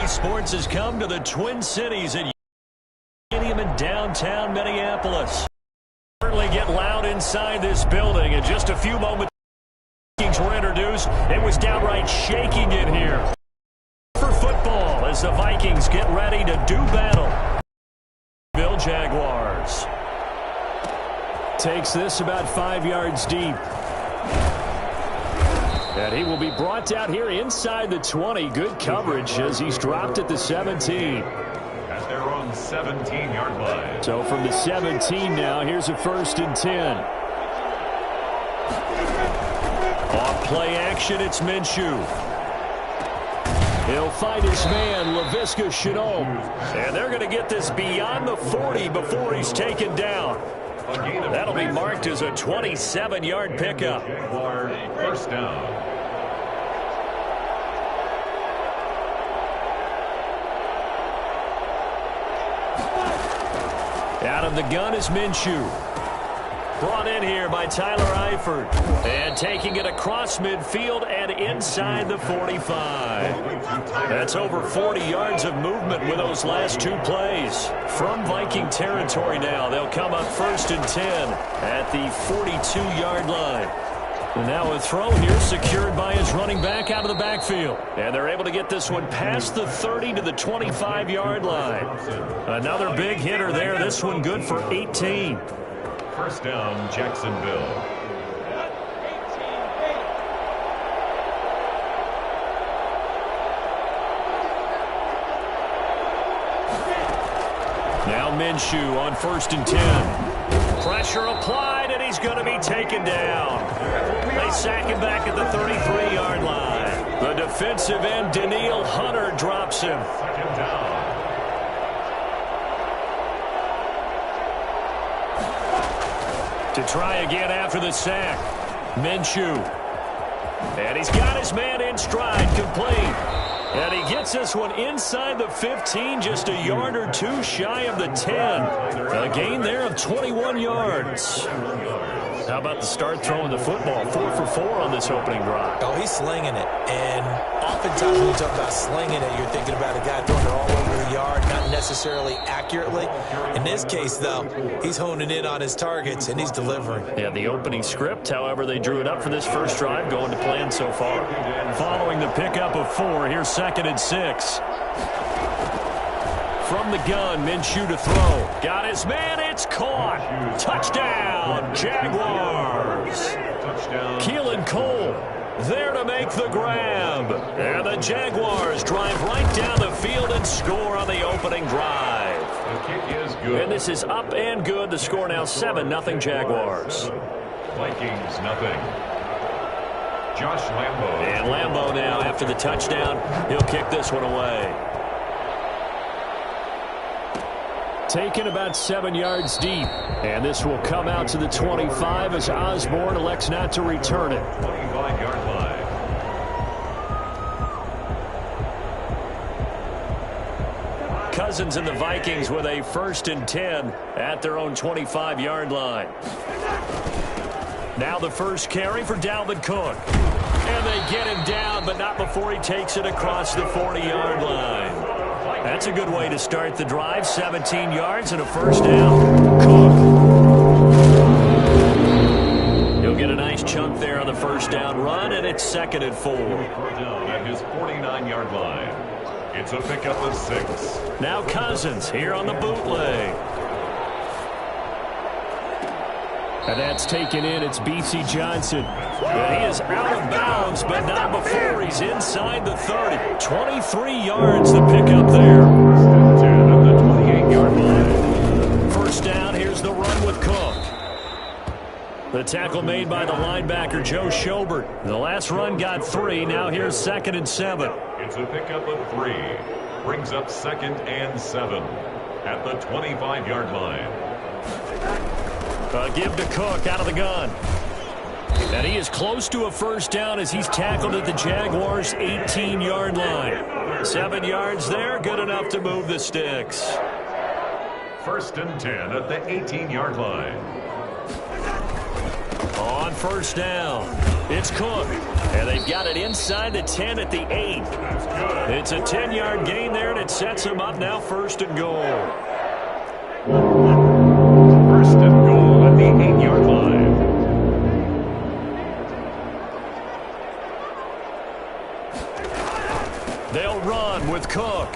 Sports has come to the Twin Cities at Stadium in downtown Minneapolis. Certainly get loud inside this building. In just a few moments, Vikings were introduced. It was downright shaking in here. For football, as the Vikings get ready to do battle. Bill Jaguars. Takes this about 5 yards deep. And he will be brought down here inside the 20. Good coverage as he's dropped at the 17. At their own 17-yard line. So from the 17 now, here's a 1st and 10. Off play action, it's Minshew. He'll find his man, Laviska Shenault. And they're going to get this beyond the 40 before he's taken down. That'll be marked as a 27-yard pickup. First down. Out of the gun is Minshew. Brought in here by Tyler Eifert. And taking it across midfield and inside the 45. That's over 40 yards of movement with those last 2 plays. From Viking territory now, they'll come up 1st and 10 at the 42-yard line. And now a throw here secured by his running back out of the backfield. And they're able to get this one past the 30 to the 25-yard line. Another big hitter there. This one good for 18. First down, Jacksonville. Now Minshew on 1st and 10. Pressure applied, and he's going to be taken down. They sack him back at the 33-yard line. The defensive end, Danielle Hunter, drops him. Second down. To try again after the sack. Minshew. And he's got his man in stride, complete. And he gets this one inside the 15, just a yard or 2 shy of the 10. A gain there of 21 yards. How about the start throwing the football? 4 for 4 on this opening drive. Oh, he's slinging it. And oftentimes when you talk about slinging it, you're thinking about a guy throwing it all over the yard, not necessarily accurately. In this case, though, he's honing in on his targets, and he's delivering. Yeah, the opening script, however, they drew it up for this first drive, going to plan so far. Following the pickup of 4, here's 2nd and 6. From the gun, Minshew to throw. Got his man, it's caught. Touchdown, Jaguars. Touchdown. Keelan Cole there to make the grab. And the Jaguars drive right down the field and score on the opening drive. The kick is good. And this is up and good. The score now 7-0 Jaguars. Vikings, nothing. Josh Lambo. And Lambo now, after the touchdown, he'll kick this one away. Taken about 7 yards deep. And this will come out to the 25 as Osborne elects not to return it. 25-yard line. Cousins and the Vikings with a 1st and 10 at their own 25-yard line. Now the first carry for Dalvin Cook. And they get him down, but not before he takes it across the 40-yard line. That's a good way to start the drive. 17 yards and a 1st down. Cook. He'll get a nice chunk there on the 1st down run, and it's 2nd and 4. Down at his 49-yard line. It's a pickup of 6. Now Cousins here on the bootleg. And that's taken in. It's B.C. Johnson. And he is out of bounds, but not before he's inside the 30. 23 yards to pick up there. 10 at the 28-yard line. 1st down, here's the run with Cook. The tackle made by the linebacker, Joe Schobert. The last run got 3. Now here's 2nd and 7. It's a pickup of 3. Brings up 2nd and 7 at the 25-yard line. Give to Cook out of the gun. And he is close to a 1st down as he's tackled at the Jaguars' 18-yard line. 7 yards there, good enough to move the sticks. 1st and 10 at the 18-yard line. On 1st down. It's Cook. And they've got it inside the 10 at the 8. It's a 10-yard gain there, and it sets them up now 1st and goal. 1st and goal at the 8-yard line. They'll run with Cook.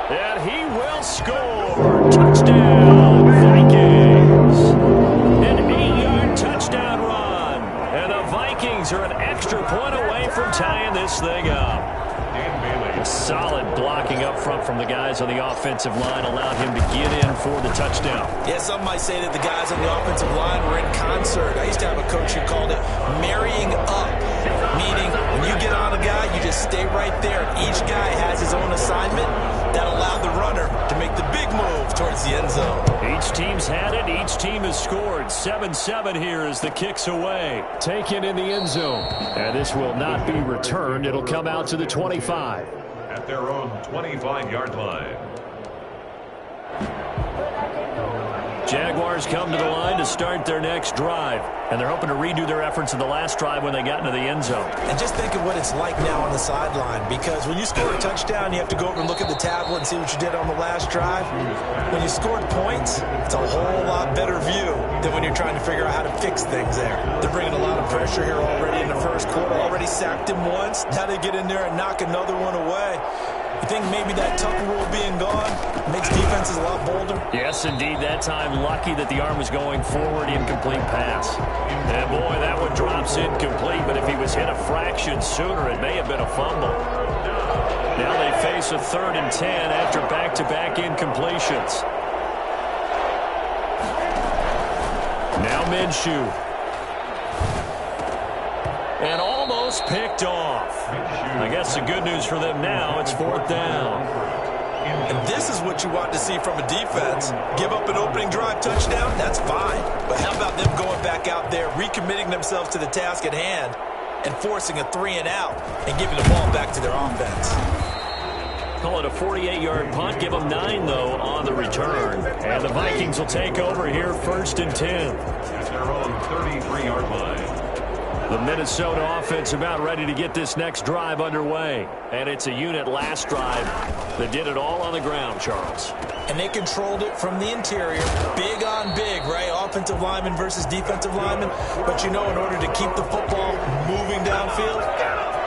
And he will score. Touchdown, Vikings. An 8-yard touchdown run. And the Vikings are an extra point away from tying this thing up. Solid blocking up front from the guys on the offensive line allowed him to get in for the touchdown. Yeah, some might say that the guys on the offensive line were in concert. I used to have a coach who called it marrying up, meaning when you get on a guy, you just stay right there. Each guy has his own assignment. That allowed the runner to make the big move towards the end zone. Each team's had it. Each team has scored. 7-7 here as the kick's away. Taken in the end zone. And this will not be returned. It'll come out to the 25. At their own 25-yard line. Jaguars come to the line to start their next drive. And they're hoping to redo their efforts in the last drive when they got into the end zone. And just think of what it's like now on the sideline, because when you score a touchdown, you have to go over and look at the tablet and see what you did on the last drive. When you scored points, it's a whole lot better view than when you're trying to figure out how to fix things there. They're bringing a lot of pressure here already in the first quarter. Already sacked him once. Now they get in there and knock another one away. You think maybe that Tucker rule being gone makes defenses a lot bolder? Yes, indeed. That time, lucky that the arm was going forward. Incomplete pass. And boy, that one drops incomplete, but if he was hit a fraction sooner, it may have been a fumble. Now they face a 3rd and 10 after back-to-back incompletions. Now Minshew. And almost picked off. I guess the good news for them now, it's 4th down. And this is what you want to see from a defense. Give up an opening drive touchdown, that's fine. But how about them going back out there, recommitting themselves to the task at hand, and forcing a 3-and-out, and giving the ball back to their offense. Call it a 48-yard punt. Give them 9, though, on the return. And the Vikings will take over here 1st and 10. At their own 33-yard line. The Minnesota offense about ready to get this next drive underway. And it's a unit last drive that did it all on the ground, Charles. And they controlled it from the interior. Big on big, right? Offensive lineman versus defensive lineman. But you know, in order to keep the football moving downfield,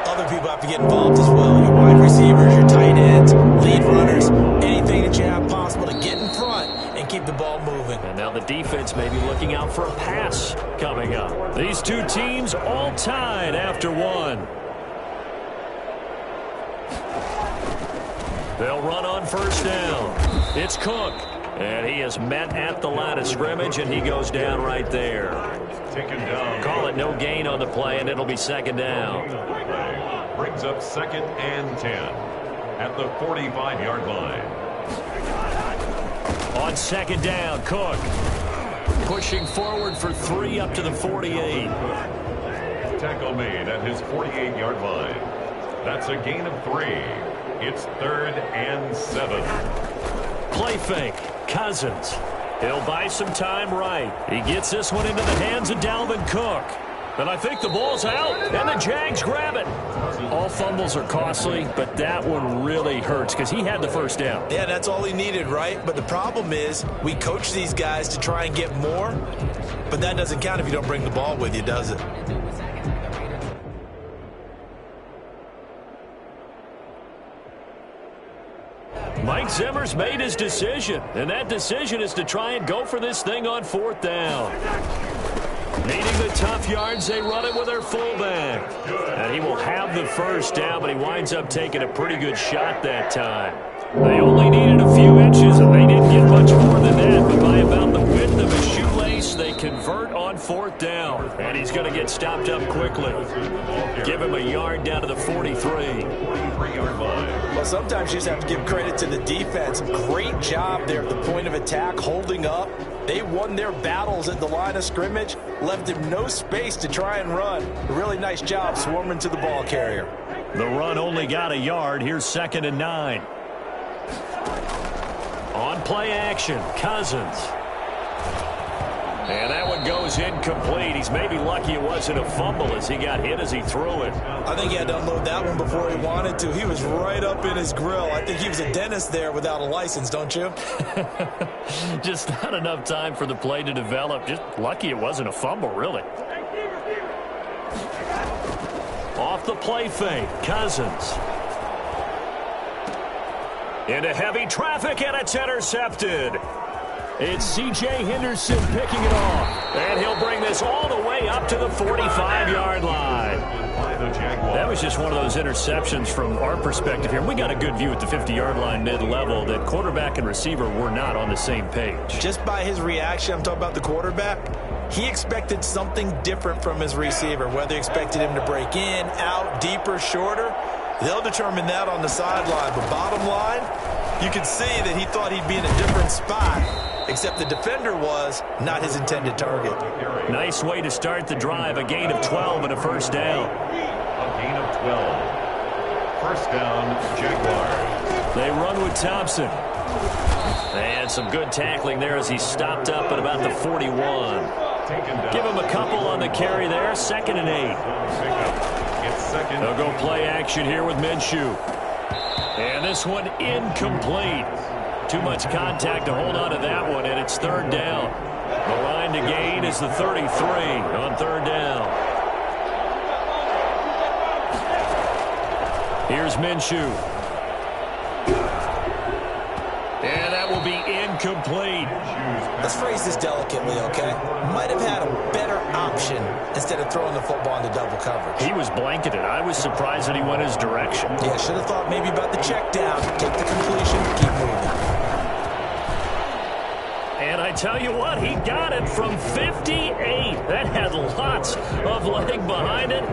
other people have to get involved as well. Your wide receivers, your tight ends, lead runners, anything that you have possible to get in front and keep the ball moving. And now the defense may be looking out for a pass coming up. These two teams all tied after one. They'll run on 1st down. It's Cook. And he is met at the line of scrimmage, and he goes down right there. Taken down. Call it no gain on the play, and it'll be 2nd down. Brings up 2nd and 10 at the 45-yard line. On 2nd down, Cook pushing forward for 3 up to the 48. Tackle made at his 48-yard line. That's a gain of 3. It's 3rd and 7. Play fake. Cousins. He'll buy some time right. He gets this one into the hands of Dalvin Cook. And I think the ball's out, and the Jags grab it. All fumbles are costly, but that one really hurts because he had the 1st down. Yeah, that's all he needed, right? But the problem is we coach these guys to try and get more, but that doesn't count if you don't bring the ball with you, does it? Mike Zimmer's made his decision, and that decision is to try and go for this thing on 4th down. Needing the tough yards, they run it with their fullback. And he will have the 1st down, but he winds up taking a pretty good shot that time. They only needed a few inches, and they didn't get much more than that, but by about the width of a shoelace, they convert on 4th down. And he's going to get stopped up quickly. Give him a yard down to the 43. 43-yard line. Well, sometimes you just have to give credit to the defense. Great job there at the point of attack, holding up. They won their battles at the line of scrimmage, left him no space to try and run. A really nice job swarming to the ball carrier. The run only got a yard. Here's 2nd and 9. On play action, Cousins. And that one goes goes incomplete. He's maybe lucky it wasn't a fumble as he got hit as he threw it. I think he had to unload that one before he wanted to. He was right up in his grill. I think he was a dentist there without a license, don't you? Just not enough time for the play to develop. Just lucky it wasn't a fumble, really. Off the play fake, Cousins. Into heavy traffic, and it's intercepted. It's C.J. Henderson picking it off. And he'll bring this all the way up to the 45-yard line. That was just one of those interceptions from our perspective here. We got a good view at the 50-yard line mid-level that quarterback and receiver were not on the same page. Just by his reaction, I'm talking about the quarterback, he expected something different from his receiver. Whether he expected him to break in, out, deeper, shorter, they'll determine that on the sideline. But bottom line, you could see that he thought he'd be in a different spot, except the defender was not his intended target. Nice way to start the drive. A gain of 12 and a first down. A gain of 12. First down, Jaguars. They run with Thompson. And some good tackling there as he stopped up at about the 41. Give him a couple on the carry there. 2nd and 8. They'll go play action here with Minshew. And this one incomplete. Too much contact to hold on to that one, and it's 3rd down. The line to gain is the 33 on 3rd down. Here's Minshew. And that will be incomplete. Let's phrase this delicately, okay? Might have had a better option instead of throwing the football into double coverage. He was blanketed. I was surprised that he went his direction. Yeah, should have thought maybe about the check down, take the completion, keep moving. And I tell you what, he got it from 58. That had lots of leg behind it.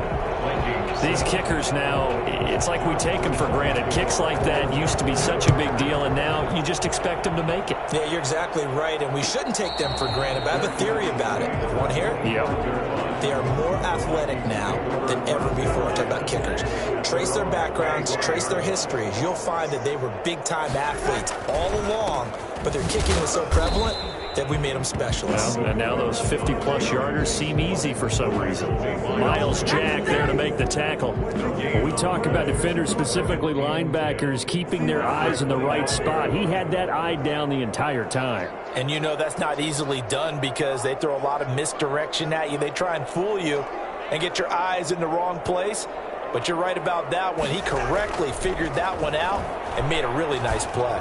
These kickers now, it's like we take them for granted. Kicks like that used to be such a big deal, and now you just expect them to make it. Yeah, you're exactly right, and we shouldn't take them for granted. But I have a theory about it. You want to hear it? Yeah. They are more athletic now than ever before. Talk about kickers. Trace their backgrounds, trace their histories. You'll find that they were big-time athletes all along, but their kicking was so prevalent that we made them specialists. Well, and now those 50-plus yarders seem easy for some reason. Miles Jack there to make the tackle. When we talk about defenders, specifically linebackers, keeping their eyes in the right spot, he had that eye down the entire time. And you know that's not easily done because they throw a lot of misdirection at you. They try and fool you and get your eyes in the wrong place. But you're right about that one. He correctly figured that one out and made a really nice play.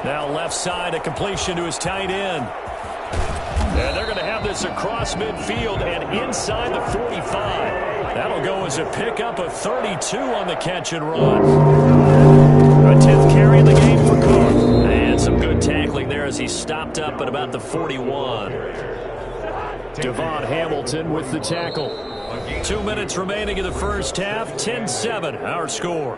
Now left side, a completion to his tight end. And they're going to have this across midfield and inside the 45. That'll go as a pickup of 32 on the catch and run. A 10th carry in the game for Cook. And some good tackling there as he stopped up at about the 41. Devon Hamilton with the tackle. 2 minutes remaining in the first half. 10-7, our score.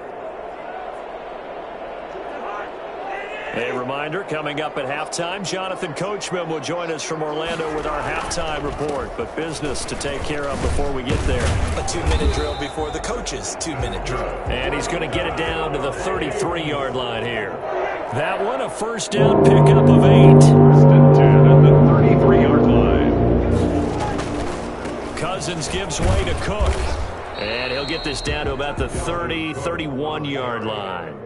A reminder, coming up at halftime, Jonathan Coachman will join us from Orlando with our halftime report. But business to take care of before we get there. A 2-minute drill before the coach's 2-minute drill. And he's going to get it down to the 33-yard line here. That one, a first down pickup of 8. First and 10 at the 33-yard line. Cousins gives way to Cook. And he'll get this down to about the 31-yard line.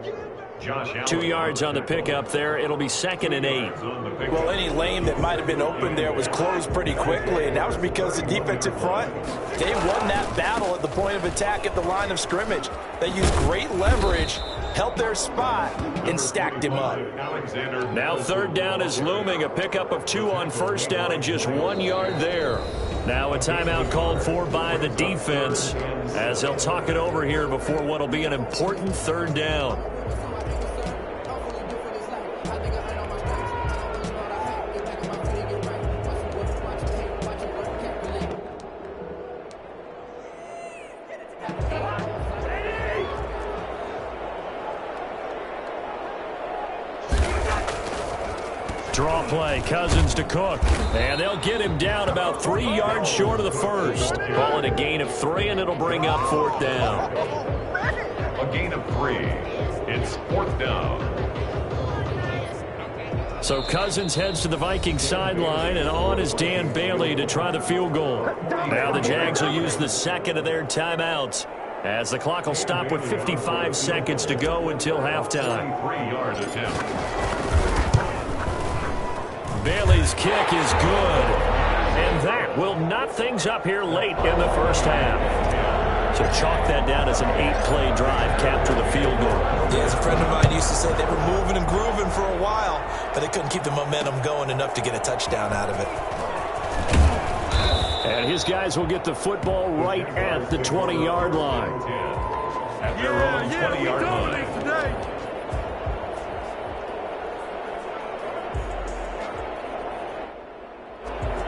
2 yards on the pickup there. It'll be 2nd and 8. Well, any lane that might have been open there was closed pretty quickly, and that was because the defensive front, they won that battle at the point of attack at the line of scrimmage. They used great leverage, held their spot, and stacked him up. Now 3rd down is looming. A pickup of 2 on first down and just 1 yard there. Now a timeout called for by the defense as they'll talk it over here before what will be an important 3rd down. Draw play, Cousins to Cook. And they'll get him down about 3 yards short of the first. Call it a gain of 3, and it'll bring up 4th down. A gain of 3. It's 4th down. So Cousins heads to the Vikings sideline, and on is Dan Bailey to try the field goal. Now the Jags will use the second of their timeouts, as the clock will stop with 55 seconds to go until halftime. 3-yard attempt. Bailey's kick is good, and that will knot things up here late in the first half. So chalk that down as an 8-play drive, capture the field goal. Yeah, as a friend of mine used to say, they were moving and grooving for a while, but they couldn't keep the momentum going enough to get a touchdown out of it. And his guys will get the football right at the 20-yard line. At their own 20-yard line.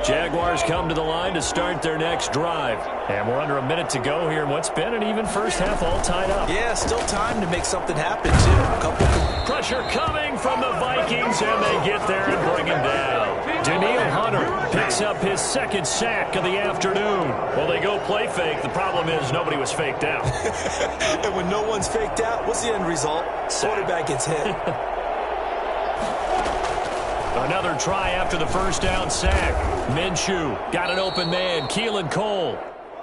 Jaguars come to the line to start their next drive. And we're under a minute to go here in what's been an even first half, all tied up. Yeah, still time to make something happen, too. Pressure coming from the Vikings, and they get there and bring him down. Danielle Hunter picks up his second sack of the afternoon. Well, they go play fake. The problem is nobody was faked out. And when no one's faked out, what's the end result? Quarterback gets hit. Another try after the first down sack. Minshew got an open man, Keelan Cole.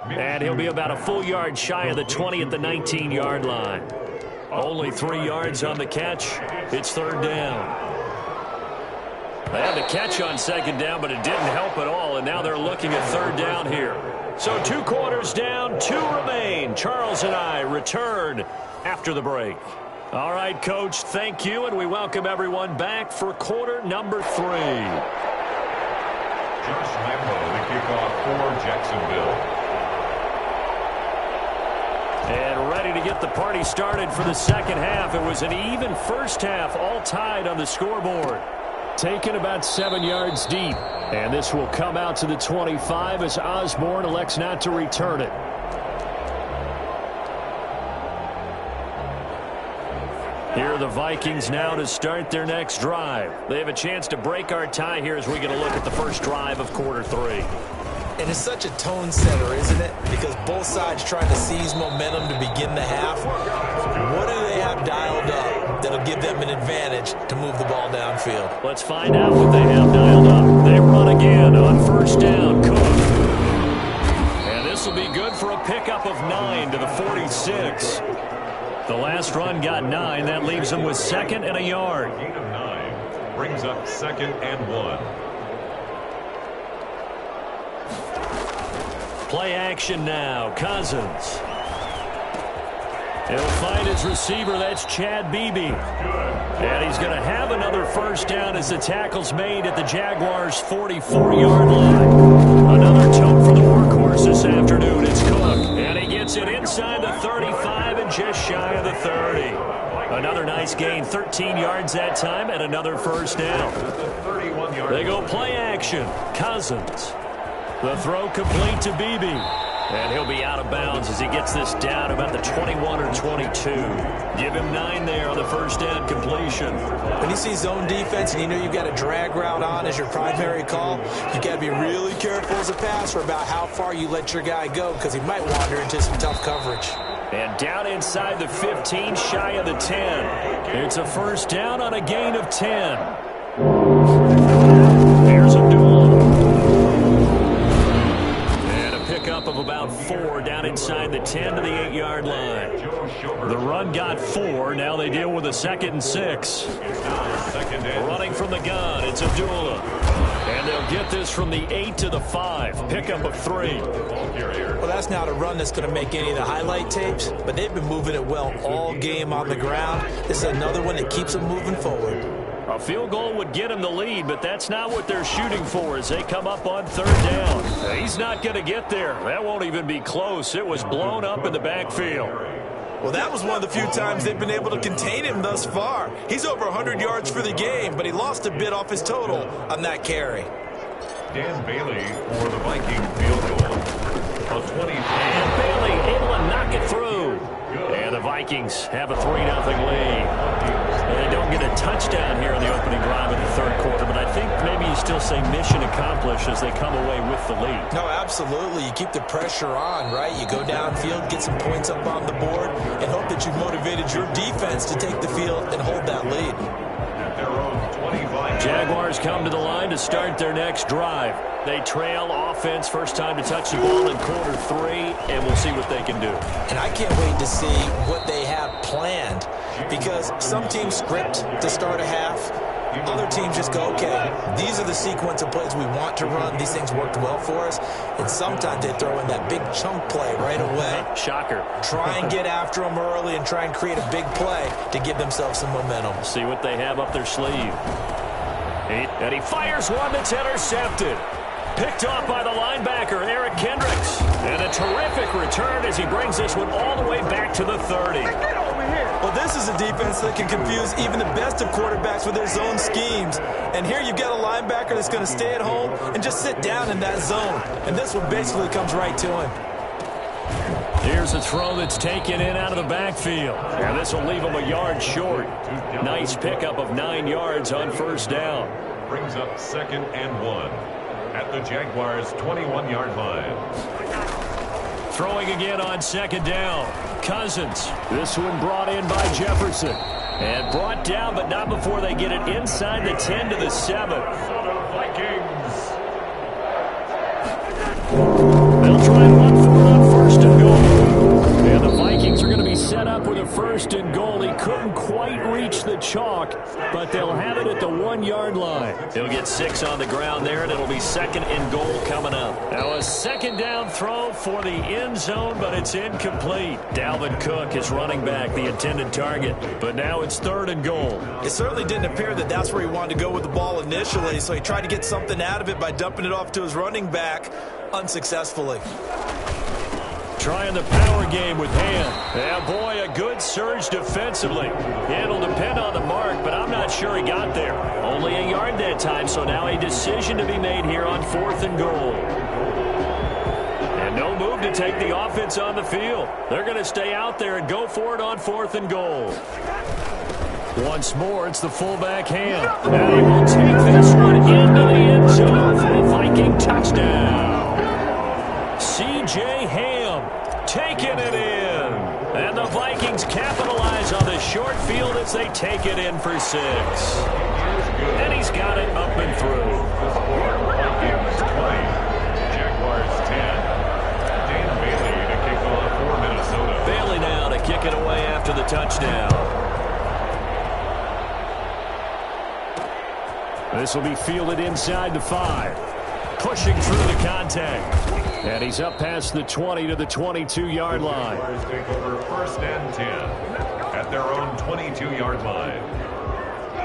And he'll be about a full yard shy of the 20 at the 19-yard line. Only 3 yards on the catch. It's third down. They had the catch on second down, but it didn't help at all, and now they're looking at third down here. So 2 quarters down, 2 remain. Charles and I return after the break. All right, Coach, thank you, and we welcome everyone back for quarter number 3. Josh Lambo, the kickoff for Jacksonville. And ready to get the party started for the second half. It was an even first half, all tied on the scoreboard. Taken about 7 yards deep. And this will come out to the 25 as Osborne elects not to return it. Here are the Vikings now to start their next drive. They have a chance to break our tie here as we get a look at the first drive of quarter 3. And it's such a tone setter, isn't it? Because both sides trying to seize momentum to begin the half. What do they have dialed up that'll give them an advantage to move the ball downfield? Let's find out what they have dialed up. They run again on first down. Cook. And this will be good for a pickup of 9 to the 46. The last run got 9. That leaves them with second and a yard. Gain of 9 brings up second and 1. Play action now. Cousins. He'll find his receiver. That's Chad Beebe. And he's going to have another first down as the tackle's made at the Jaguars' 44-yard line. Another tote for the workhorse this afternoon. It's Cook. And he gets it inside the 35 and just shy of the 30. Another nice gain. 13 yards that time and another first down. They go play action. Cousins. The throw complete to Beebe. And he'll be out of bounds as he gets this down about the 21 or 22. Give him 9 there on the first down completion. When you see zone defense and you know you've got a drag route on as your primary call, you got to be really careful as a passer about how far you let your guy go because he might wander into some tough coverage. And down inside the 15, shy of the 10. It's a first down on a gain of 10. Here's a duel. Of about 4 down inside the 10 to the 8-yard line. The run got 4. Now they deal with a 2nd and 6. Running from the gun, it's Abdullah. And they'll get this from the 8 to the 5. Pickup of 3. Well, that's not a run that's going to make any of the highlight tapes, but they've been moving it well all game on the ground. This is another one that keeps them moving forward. A field goal would get him the lead, but that's not what they're shooting for as they come up on third down. He's not going to get there. That won't even be close. It was blown up in the backfield. Well, that was one of the few times they've been able to contain him thus far. He's over 100 yards for the game, but he lost a bit off his total on that carry. Dan Bailey for the Viking field goal. A 20. And Bailey able to knock it through. And the Vikings have a 3-0 lead. And they don't get a touchdown here in the opening drive of the third quarter, but I think maybe you still say mission accomplished as they come away with the lead. No, absolutely. You keep the pressure on, right? You go downfield, get some points up on the board, and hope that you've motivated your defense to take the field and hold that lead. At their own 25. Jaguars come to the line to start their next drive. They trail offense, first time to touch the ball in quarter 3, and we'll see what they can do. And I can't wait to see what they have planned, because some teams script to start a half. Other teams just go, okay, these are the sequence of plays we want to run. These things worked well for us. And sometimes they throw in that big chunk play right away. Shocker. Try and get after them early and try and create a big play to give themselves some momentum. See what they have up their sleeve. And he fires one that's intercepted. Picked off by the linebacker, Eric Kendricks. And a terrific return as he brings this one all the way back to the 30. Well, this is a defense that can confuse even the best of quarterbacks with their zone schemes. And here you've got a linebacker that's going to stay at home and just sit down in that zone. And this one basically comes right to him. Here's a throw that's taken in out of the backfield. And this will leave him a yard short. Nice pickup of 9 yards on first down. Brings up 2nd and 1 at the Jaguars' 21-yard line. Throwing again on 2nd down. Cousins. This one brought in by Jefferson. And brought down, but not before they get it inside the 10 to the 7. Vikings. They'll try and run for it on 1st and goal. And the Vikings are going to be set up with a 1st and goal. He couldn't quite reach the chalk, but they'll have it at the 1-yard line. He'll get 6 on the ground there, and it'll be 2nd and goal coming up. Now a 2nd down throw for the end zone, but it's incomplete. Dalvin Cook is running back, the intended target, but now it's 3rd and goal. It certainly didn't appear that that's where he wanted to go with the ball initially, so he tried to get something out of it by dumping it off to his running back unsuccessfully. Trying the power game with Ham. Yeah, boy, a good surge defensively. It'll depend on the mark, but I'm not sure he got there. Only a yard that time, so now a decision to be made here on 4th and goal. And no move to take the offense on the field. They're going to stay out there and go for it on 4th and goal. Once more, it's the fullback Ham. And he will take this one into the end zone for a Viking touchdown. C.J. Ham taking it in. And the Vikings capitalize on the short field as they take it in for 6. And he's got it up and through. Vikings 20, Jaguars 10. Dan Bailey to kick off for Minnesota. Bailey now to kick it away after the touchdown. This will be fielded inside the 5. Pushing through the contact. And he's up past the 20 to the 22-yard line. Jaguars take over 1st and 10 at their own 22-yard line.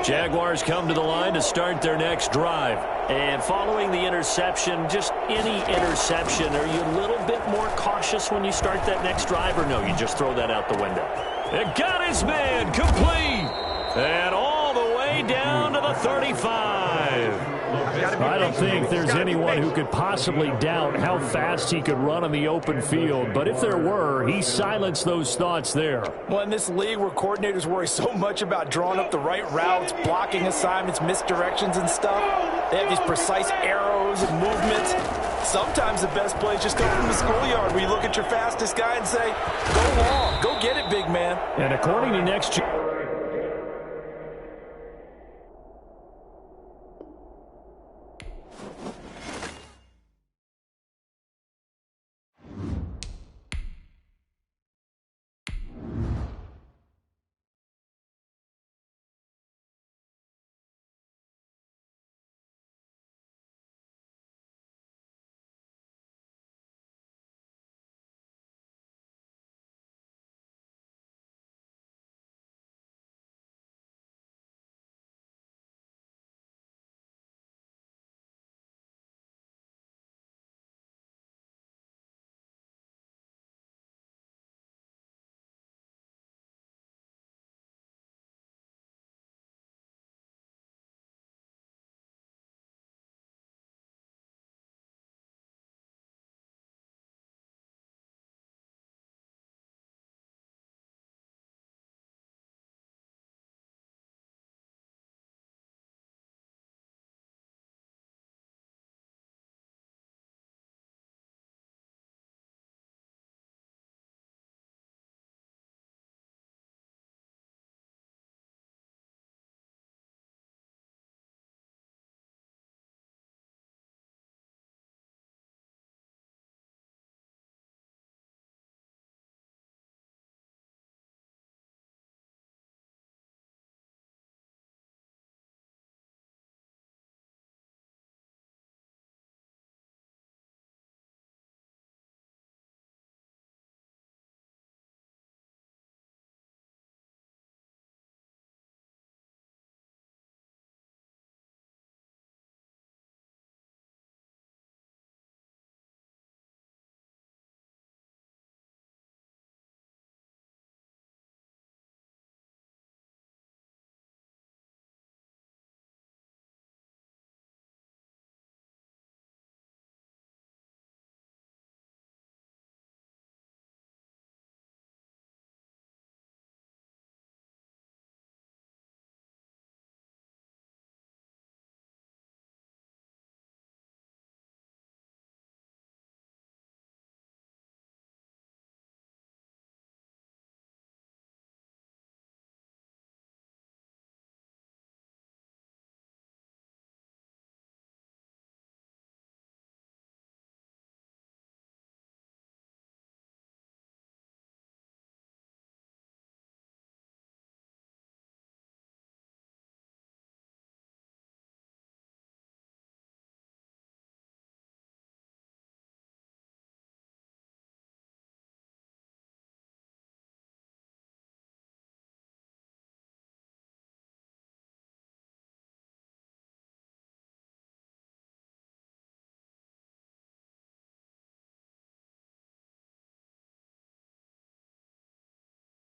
Jaguars come to the line to start their next drive. And following the interception, just any interception, are you a little bit more cautious when you start that next drive, or no, you just throw that out the window? It got his man complete. And all the way down to the 35. I don't think there's anyone who could possibly doubt how fast he could run on the open field. But if there were, he silenced those thoughts there. Well, in this league where coordinators worry so much about drawing up the right routes, blocking assignments, misdirections and stuff, they have these precise arrows and movements. Sometimes the best plays just come from the schoolyard where you look at your fastest guy and say, go long, go get it, big man. And according to Next Gen,